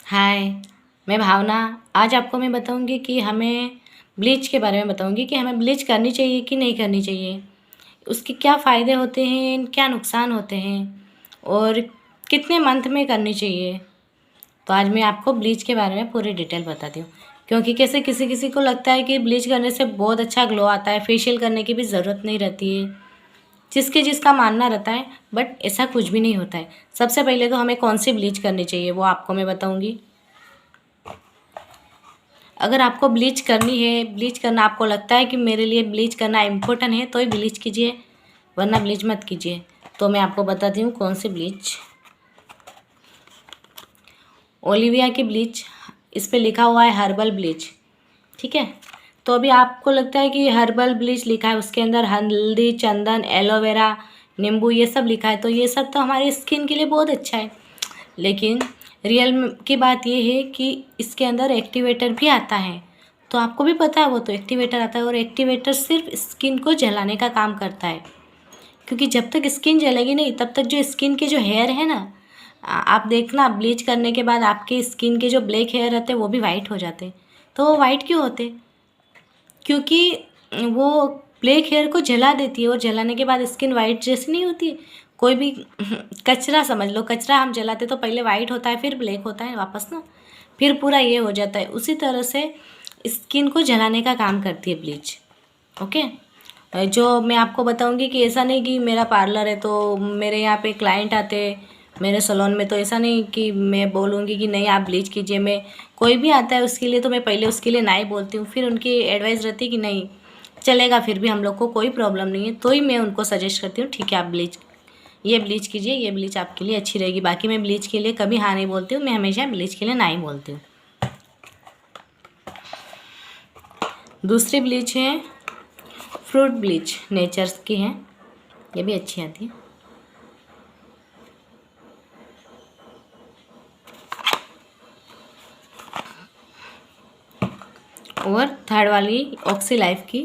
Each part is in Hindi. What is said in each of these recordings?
हाय, मैं भावना। आज आपको मैं बताऊंगी कि हमें ब्लीच के बारे में बताऊंगी कि हमें ब्लीच करनी चाहिए कि नहीं करनी चाहिए। उसके क्या फ़ायदे होते हैं, क्या नुकसान होते हैं और कितने मंथ में करनी चाहिए। तो आज मैं आपको ब्लीच के बारे में पूरी डिटेल बताती हूँ। क्योंकि कैसे किसी किसी को लगता है कि ब्लीच करने से बहुत अच्छा ग्लो आता है, फेशियल करने की भी ज़रूरत नहीं रहती है, जिसका मानना रहता है। बट ऐसा कुछ भी नहीं होता है। सबसे पहले तो हमें कौन सी ब्लीच करनी चाहिए वो आपको मैं बताऊँगी। अगर आपको ब्लीच करनी है, ब्लीच करना आपको लगता है कि मेरे लिए ब्लीच करना इम्पोर्टेंट है तो ही ब्लीच कीजिए, वरना ब्लीच मत कीजिए। तो मैं आपको बताती हूँ कौन सी ब्लीच। ओलिविया की ब्लीच, इस पे लिखा हुआ है हर्बल ब्लीच। ठीक है। तो अभी आपको लगता है कि हर्बल ब्लीच लिखा है, उसके अंदर हल्दी, चंदन, एलोवेरा, नींबू ये सब लिखा है, तो ये सब तो हमारी स्किन के लिए बहुत अच्छा है। लेकिन रियल की बात ये है कि इसके अंदर एक्टिवेटर भी आता है। तो आपको भी पता है वो तो एक्टिवेटर आता है, और एक्टिवेटर सिर्फ स्किन को जलाने का काम करता है। क्योंकि जब तक स्किन जलेगी नहीं तब तक जो स्किन के जो हेयर है ना, आप देखना ब्लीच करने के बाद आपके स्किन के जो ब्लैक हेयर रहते हैं वो भी वाइट हो जाते हैं। तो वो वाइट क्यों होते? क्योंकि वो ब्लैक हेयर को जला देती है, और जलाने के बाद स्किन वाइट जैसी नहीं होती है। कोई भी कचरा समझ लो, कचरा हम जलाते तो पहले वाइट होता है, फिर ब्लैक होता है वापस ना, फिर पूरा ये हो जाता है। उसी तरह से स्किन को जलाने का काम करती है ब्लीच। ओके। जो मैं आपको बताऊंगी कि ऐसा नहीं कि मेरा पार्लर है तो मेरे यहाँ पे क्लाइंट आते हैं मेरे सलोन में, तो ऐसा नहीं कि मैं बोलूँगी कि नहीं आप ब्लीच कीजिए। मैं कोई भी आता है उसके लिए तो मैं पहले उसके लिए ना ही बोलती हूँ, फिर उनकी एडवाइस रहती है कि नहीं चलेगा, फिर भी हम लोग को कोई प्रॉब्लम नहीं है, तो ही मैं उनको सजेस्ट करती हूँ ठीक है आप ब्लीच, ये ब्लीच कीजिए, ये ब्लीच आपके लिए अच्छी रहेगी। बाकी मैं ब्लीच के लिए कभी हाँ नहीं बोलती हूँ, मैं हमेशा ब्लीच के लिए ना ही बोलती हूँ। दूसरी ब्लीच है फ्रूट ब्लीच, नेचर्स की है, ये भी अच्छी आती है। और थर्ड वाली ऑक्सी लाइफ की,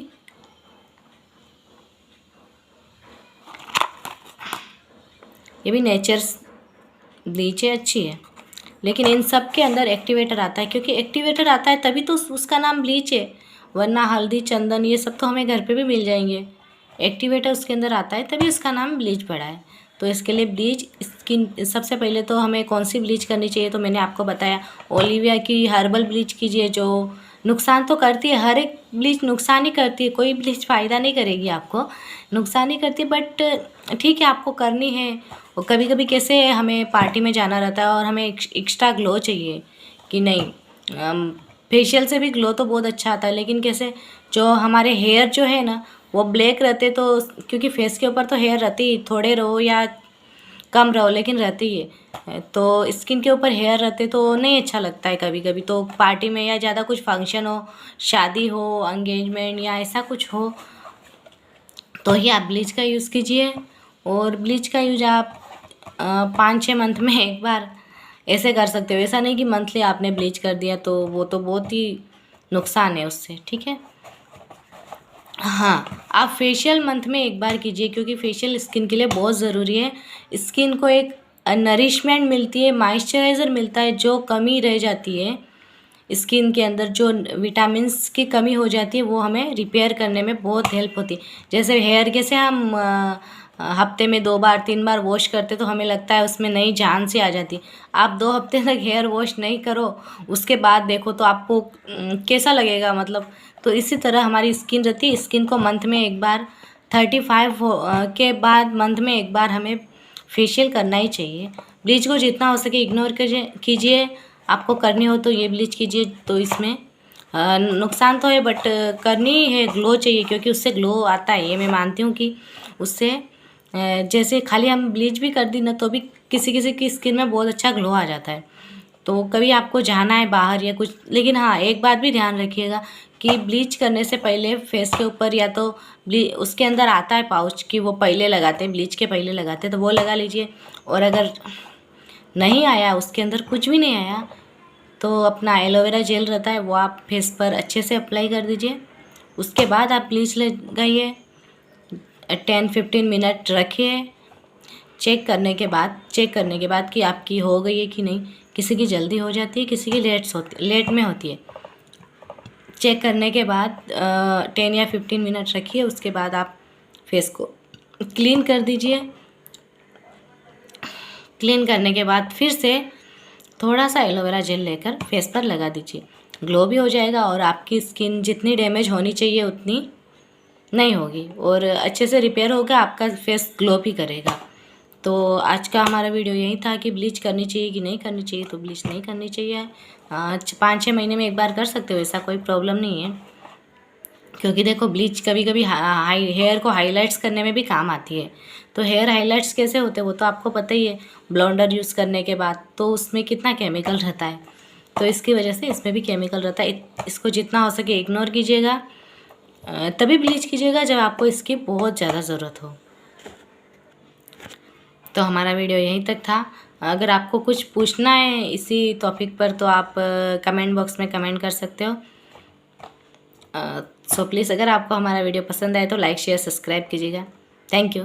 ये भी नेचर्स ब्लीच है, अच्छी है। लेकिन इन सब के अंदर एक्टिवेटर आता है, क्योंकि एक्टिवेटर आता है तभी तो उसका नाम ब्लीच है, वरना हल्दी, चंदन ये सब तो हमें घर पे भी मिल जाएंगे। एक्टिवेटर उसके अंदर आता है तभी उसका नाम ब्लीच पड़ा है। तो इसके लिए ब्लीच स्किन, सबसे पहले तो हमें कौन सी ब्लीच करनी चाहिए तो मैंने आपको बताया ओलिविया की हर्बल ब्लीच कीजिए, जो नुकसान तो करती है, हर एक ब्लीच नुकसान ही करती है, कोई ब्लीच फ़ायदा नहीं करेगी आपको, नुकसान ही करती है। बट ठीक है आपको करनी है। और कभी कभी कैसे हमें पार्टी में जाना रहता है और हमें एक्स्ट्रा ग्लो चाहिए कि नहीं, फेशियल से भी ग्लो तो बहुत अच्छा आता है, लेकिन कैसे जो हमारे हेयर जो है ना वो ब्लैक रहते, तो क्योंकि फेस के ऊपर तो हेयर रहती ही, थोड़े रहो या कम रहो लेकिन रहती है, तो स्किन के ऊपर हेयर रहते तो नहीं अच्छा लगता है। कभी कभी तो पार्टी में या ज़्यादा कुछ फंक्शन हो, शादी हो, एंगेजमेंट या ऐसा कुछ हो, तो ही आप ब्लीच का यूज़ कीजिए। और ब्लीच का यूज आप 5-6 मंथ में एक बार ऐसे कर सकते हो। ऐसा नहीं कि मंथली आपने ब्लीच कर दिया, तो वो तो बहुत ही नुकसान है उससे। ठीक है। हाँ, आप फेशियल मंथ में एक बार कीजिए, क्योंकि फेशियल स्किन के लिए बहुत ज़रूरी है। स्किन को एक नरिशमेंट मिलती है, मॉइस्चराइज़र मिलता है, जो कमी रह जाती है स्किन के अंदर, जो विटामिन्स की कमी हो जाती है वो हमें रिपेयर करने में बहुत हेल्प होती है। जैसे हेयर कैसे हम हफ्ते में 2 बार 3 बार वॉश करते तो हमें लगता है उसमें नई जान सी आ जाती। आप 2 हफ्ते तक हेयर वॉश नहीं करो, उसके बाद देखो तो आपको कैसा लगेगा, मतलब। तो इसी तरह हमारी स्किन रहती है, स्किन को मंथ में एक बार 35 के बाद मंथ में एक बार हमें फेशियल करना ही चाहिए। ब्लीच को जितना हो सके इग्नोर कीजिए। आपको करनी हो तो ये ब्लीच कीजिए। तो इसमें नुकसान तो है बट करनी है, ग्लो चाहिए, क्योंकि उससे ग्लो आता है, ये मैं मानती हूँ कि उससे जैसे खाली हम ब्लीच भी कर दी ना तो भी किसी किसी की स्किन में बहुत अच्छा ग्लो आ जाता है। तो कभी आपको जाना है बाहर या कुछ, लेकिन हाँ एक बात भी ध्यान रखिएगा कि ब्लीच करने से पहले फेस के ऊपर या तो उसके अंदर आता है पाउच कि वो पहले लगाते हैं, ब्लीच के पहले लगाते हैं, तो वो लगा लीजिए। और अगर नहीं आया, उसके अंदर कुछ भी नहीं आया, तो अपना एलोवेरा जेल रहता है वो आप फेस पर अच्छे से अप्लाई कर दीजिए। उसके बाद आप ब्लीच लगाइए, 10-15 मिनट रखिए, चेक करने के बाद कि आपकी हो गई है कि नहीं। किसी की जल्दी हो जाती है, किसी की लेट में होती है। चेक करने के बाद 10 या 15 मिनट रखिए। उसके बाद आप फेस को क्लीन कर दीजिए। क्लीन करने के बाद फिर से थोड़ा सा एलोवेरा जेल लेकर फेस पर लगा दीजिए। ग्लो भी हो जाएगा और आपकी स्किन जितनी डैमेज होनी चाहिए उतनी नहीं होगी और अच्छे से रिपेयर होगा, आपका फेस ग्लो भी करेगा। तो आज का हमारा वीडियो यही था कि ब्लीच करनी चाहिए कि नहीं करनी चाहिए। तो ब्लीच नहीं करनी चाहिए, 5-6 महीने में एक बार कर सकते हो, ऐसा कोई प्रॉब्लम नहीं है। क्योंकि देखो ब्लीच कभी कभी हेयर को हाईलाइट्स करने में भी काम आती है। तो हेयर हाईलाइट्स कैसे होते हैं वो तो आपको पता ही है, ब्लॉन्डर यूज़ करने के बाद तो उसमें कितना केमिकल रहता है। तो इसकी वजह से इसमें भी केमिकल रहता है। इसको जितना हो सके इग्नोर कीजिएगा, तभी ब्लीच कीजिएगा जब आपको इसकी बहुत ज़्यादा ज़रूरत हो। तो हमारा वीडियो यहीं तक था। अगर आपको कुछ पूछना है इसी टॉपिक पर तो आप कमेंट बॉक्स में कमेंट कर सकते हो। सो प्लीज़ अगर आपको हमारा वीडियो पसंद आए तो लाइक शेयर सब्सक्राइब कीजिएगा। Thank you.